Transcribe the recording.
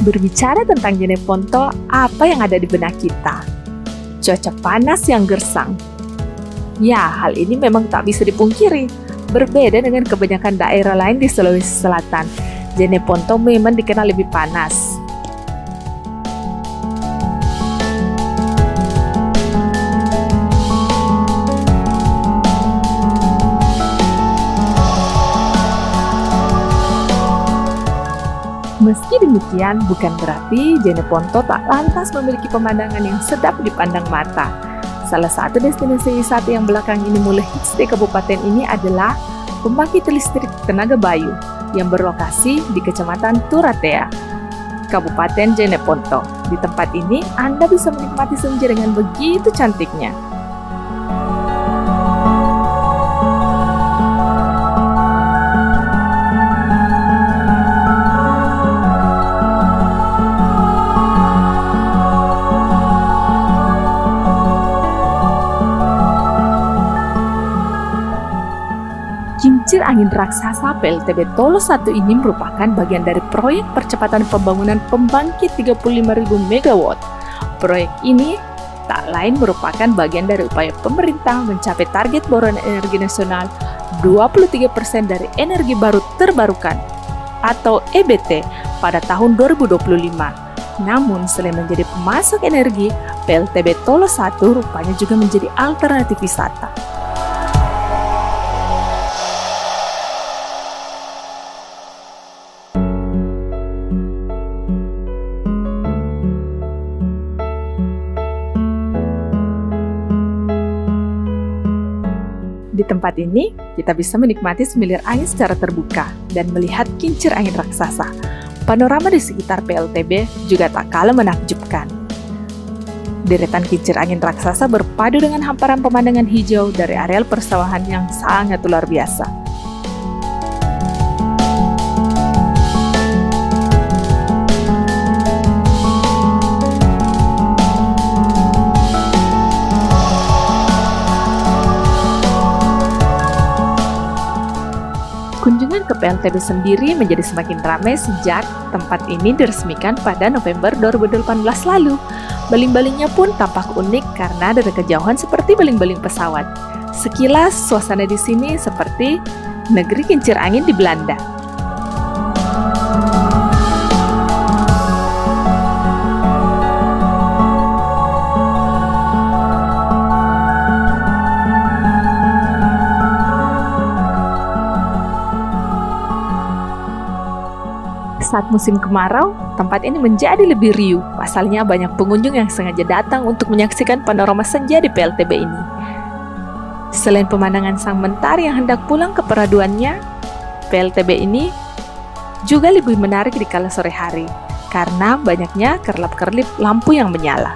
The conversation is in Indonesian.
Berbicara tentang Jeneponto, apa yang ada di benak kita? Cuaca panas yang gersang. Ya, hal ini memang tak bisa dipungkiri. Berbeda dengan kebanyakan daerah lain di Sulawesi Selatan, Jeneponto memang dikenal lebih panas. Meski demikian, bukan berarti Jeneponto tak lantas memiliki pemandangan yang sedap dipandang mata. Salah satu destinasi wisata yang belakang ini mulai hits di kabupaten ini adalah pembangkit listrik tenaga Bayu yang berlokasi di Kecamatan Turatea, Kabupaten Jeneponto. Di tempat ini, Anda bisa menikmati senja dengan begitu cantiknya. Kincir angin raksasa PLTB Tolo 1 ini merupakan bagian dari proyek percepatan pembangunan pembangkit 35.000 MW. Proyek ini tak lain merupakan bagian dari upaya pemerintah mencapai target boron energi nasional 23% dari energi baru terbarukan atau EBT pada tahun 2025. Namun, selain menjadi pemasok energi, PLTB Tolo 1 rupanya juga menjadi alternatif wisata. Di tempat ini, kita bisa menikmati semilir angin secara terbuka dan melihat kincir angin raksasa. Panorama di sekitar PLTB juga tak kalah menakjubkan. Deretan kincir angin raksasa berpadu dengan hamparan pemandangan hijau dari areal persawahan yang sangat luar biasa. Kunjungan ke PLTB sendiri menjadi semakin ramai sejak tempat ini diresmikan pada November 2018 lalu. Baling-balingnya pun tampak unik karena dari kejauhan seperti baling-baling pesawat. Sekilas suasana di sini seperti negeri kincir angin di Belanda. Saat musim kemarau, tempat ini menjadi lebih riuh. Pasalnya banyak pengunjung yang sengaja datang untuk menyaksikan panorama senja di PLTB ini. Selain pemandangan sang mentari yang hendak pulang ke peraduannya, PLTB ini juga lebih menarik di kala sore hari karena banyaknya kerlap-kerlip lampu yang menyala.